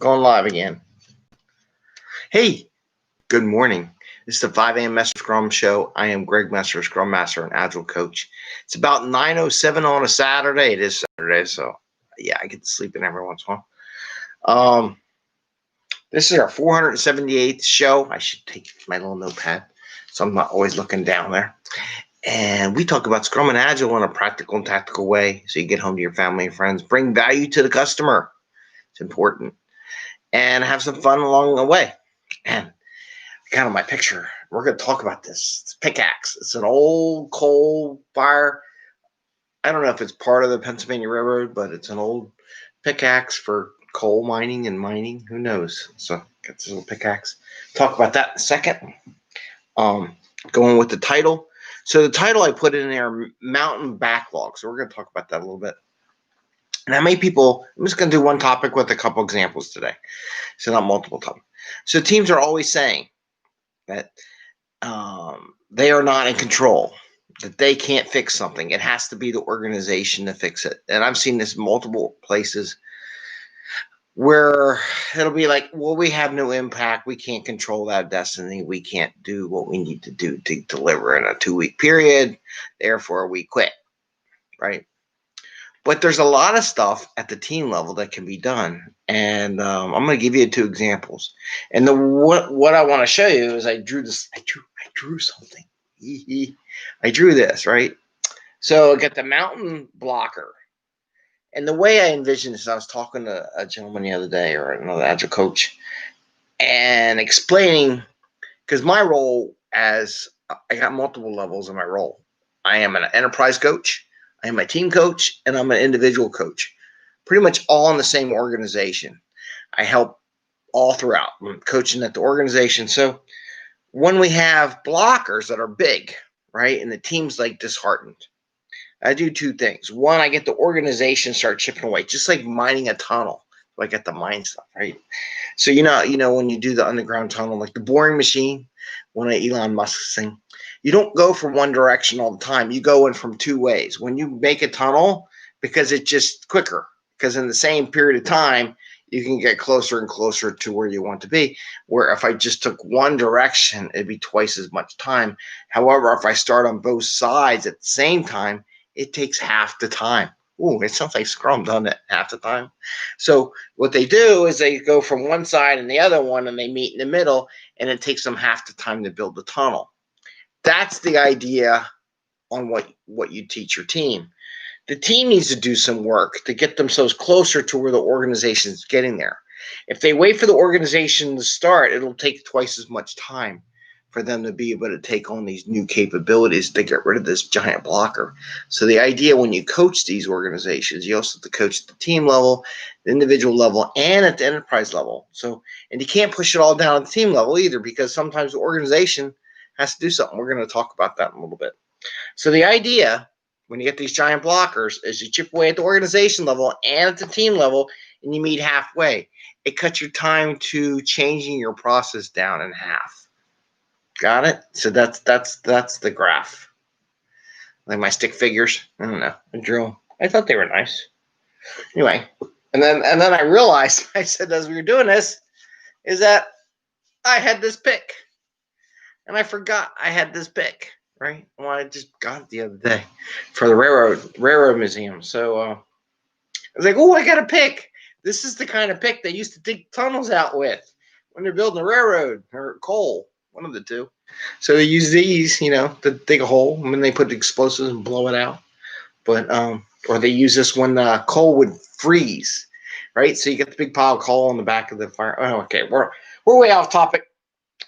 Going live again. Hey, good morning. This is the 5 a.m. Mester Scrum Show. I am Greg Mester, Scrum Master and Agile Coach. It's about 9:07 on a Saturday. It is Saturday, so yeah, I get to sleep in every once in a while. This is our 478th show. I should take my little notepad, so I'm not always looking down there. And we talk about Scrum and Agile in a practical and tactical way, so you get home to your family and friends, bring value to the customer. It's important. And have some fun along the way. And kind of my picture, we're going to talk about this. It's pickaxe. It's an old coal fire. I don't know if it's part of the Pennsylvania Railroad, but it's an old pickaxe for coal mining and mining. Who knows? So got this little pickaxe. Talk about that in a second. Going with the title. So the title I put in there, Mountain Backlog. So we're going to talk about that a little bit. And how many people, I'm just going to do one topic with a couple examples today. So not multiple topics. So teams are always saying that they are not in control, that they can't fix something. It has to be the organization to fix it. And I've seen this multiple places where it'll be like, well, we have no impact. We can't control that destiny. We can't do what we need to do to deliver in a 2-week period. Therefore, we quit, right? But there's a lot of stuff at the team level that can be done. And I'm going to give you 2 examples. And what I want to show you is I drew this. I drew something. I drew this, right? So I got the mountain blocker. And the way I envision this, I was talking to a gentleman the other day, or another Agile coach, and explaining, because my role as I got multiple levels in my role. I am an enterprise coach. I am a team coach, and I'm an individual coach, pretty much all in the same organization. I help all throughout. I'm coaching at the organization. So when we have blockers that are big, right, and the team's like disheartened, I do 2 things. One, I get the organization start chipping away, just like mining a tunnel. I get the mine stuff, right? So you know when you do the underground tunnel, like the boring machine, one of Elon Musk's thing, you don't go from one direction all the time. You go in from 2 ways. When you make a tunnel, because it's just quicker, because in the same period of time, you can get closer and closer to where you want to be. Where if I just took one direction, it'd be twice as much time. However, if I start on both sides at the same time, it takes half the time. Ooh, it sounds like Scrum, doesn't it? Half the time. So what they do is they go from one side and the other one, and they meet in the middle, and it takes them half the time to build the tunnel. That's the idea on what you teach your team. The team needs to do some work to get themselves closer to where the organization is getting there. If they wait for the organization to start, it'll take twice as much time for them to be able to take on these new capabilities to get rid of this giant blocker. So the idea when you coach these organizations, you also have to coach at the team level, the individual level, and at the enterprise level. So, and you can't push it all down at the team level either, because sometimes the organization has to do something. We're going to talk about that in a little bit. So the idea when you get these giant blockers is you chip away at the organization level and at the team level, and you meet halfway. It cuts your time to changing your process down in half. Got it? So that's the graph. Like my stick figures. I don't know. I drew them. I thought they were nice. Anyway, and then I realized, I said as we were doing this, is that I had this pick. And I forgot I had this pick, right? Well, I just got it the other day for the railroad museum. So I was like, oh, I got a pick. This is the kind of pick they used to dig tunnels out with when they're building a railroad or coal. One of the 2. So they use these, to dig a hole, and then they put explosives and blow it out. But or they use this when coal would freeze, right? So you get the big pile of coal on the back of the fire. Oh, okay, we're way off topic.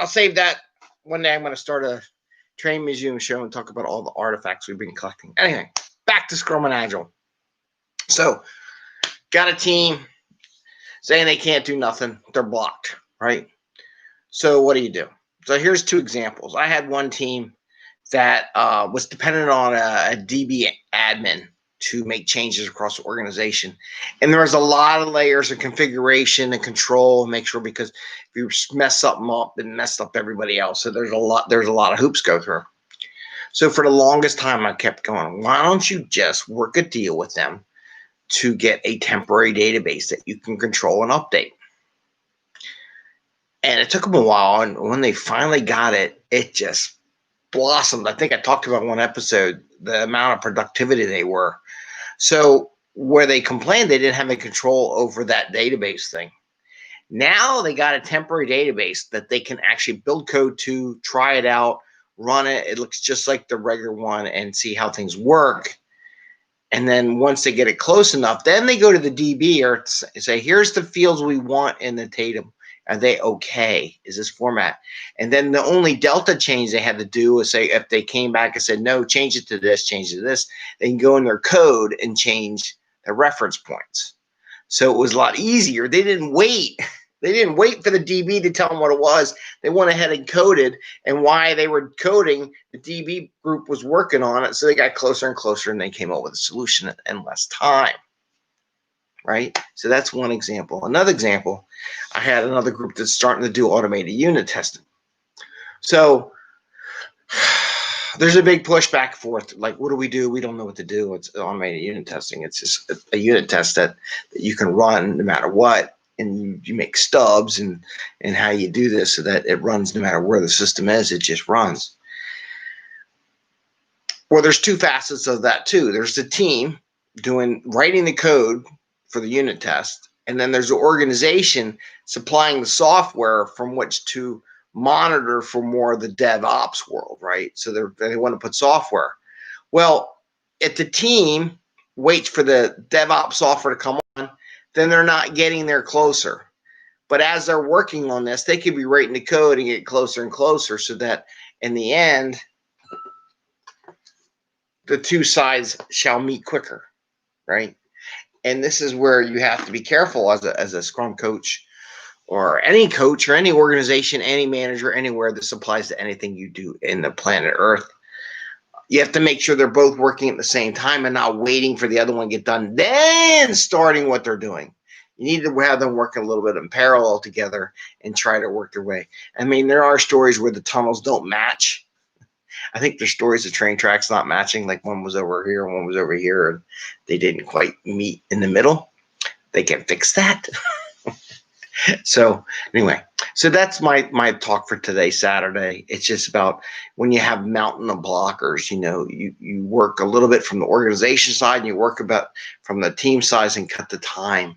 I'll save that. One day I'm going to start a train museum show and talk about all the artifacts we've been collecting. Anyway, back to Scrum and Agile. So, got a team saying they can't do nothing. They're blocked, right? So what do? So here's 2 examples. I had one team that was dependent on a DB admin to make changes across the organization. And there was a lot of layers of configuration and control and make sure, because if you mess something up, it messed up everybody else. So there's a lot of hoops go through. So for the longest time, I kept going, why don't you just work a deal with them to get a temporary database that you can control and update? And it took them a while. And when they finally got it, it just blossomed. I think I talked about one episode, the amount of productivity they were. So where they complained they didn't have any control over that database thing. Now they got a temporary database that they can actually build code to, try it out, run it. It looks just like the regular one and see how things work. And then once they get it close enough, then they go to the DB or say, here's the fields we want in the table. Are they okay? Is this format? And then the only delta change they had to do was say, if they came back and said, no, change it to this, change it to this, they can go in their code and change the reference points. So it was a lot easier. They didn't wait. They didn't wait for the DB to tell them what it was. They went ahead and coded, and while they were coding, the DB group was working on it, so they got closer and closer, and they came up with a solution in less time, right? So that's one example. Another example, I had another group that's starting to do automated unit testing. So there's a big push back and forth. Like, what do? We don't know what to do. It's automated unit testing. It's just a unit test that you can run no matter what. And you make stubs and how you do this so that it runs no matter where the system is, it just runs. Well, there's two facets of that too. There's the team writing the code for the unit test, and then there's the organization supplying the software from which to monitor for more of the DevOps world, right? So they want to put software. Well, if the team waits for the DevOps software to come on, then they're not getting there closer. But as they're working on this, they could be writing the code and get closer and closer so that in the end, the two sides shall meet quicker, right? And this is where you have to be careful as a Scrum coach or any organization, any manager, anywhere. This applies to anything you do in the planet Earth. You have to make sure they're both working at the same time and not waiting for the other one to get done, then starting what they're doing. You need to have them work a little bit in parallel together and try to work their way. I mean, there are stories where the tunnels don't match. I think there's stories of train tracks not matching, like one was over here and one was over here, and they didn't quite meet in the middle. They can fix that. So anyway, so that's my talk for today, Saturday. It's just about when you have mountain of blockers, you work a little bit from the organization side and you work about from the team size and cut the time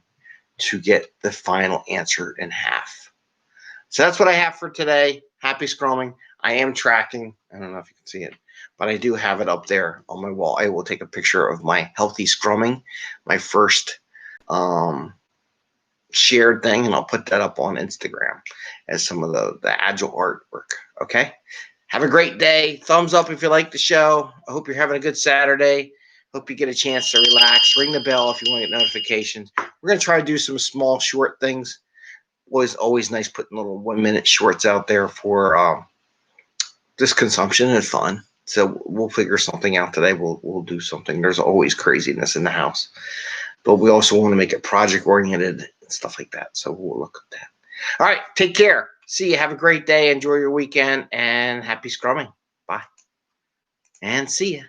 to get the final answer in half. So that's what I have for today. Happy Scrumming. I am tracking. I don't know if you can see it, but I do have it up there on my wall. I will take a picture of my healthy Scrumming, my first shared thing, and I'll put that up on Instagram as some of the Agile artwork. Okay. Have a great day. Thumbs up if you like the show. I hope you're having a good Saturday. Hope you get a chance to relax. Ring the bell if you want to get notifications. We're going to try to do some small, short things. Always nice putting little 1-minute shorts out there for just consumption and fun. So we'll figure something out today. We'll do something. There's always craziness in the house, but we also want to make it project oriented and stuff like that. So we'll look at that. All right. Take care. See you. Have a great day. Enjoy your weekend and happy Scrumming. Bye. And see ya.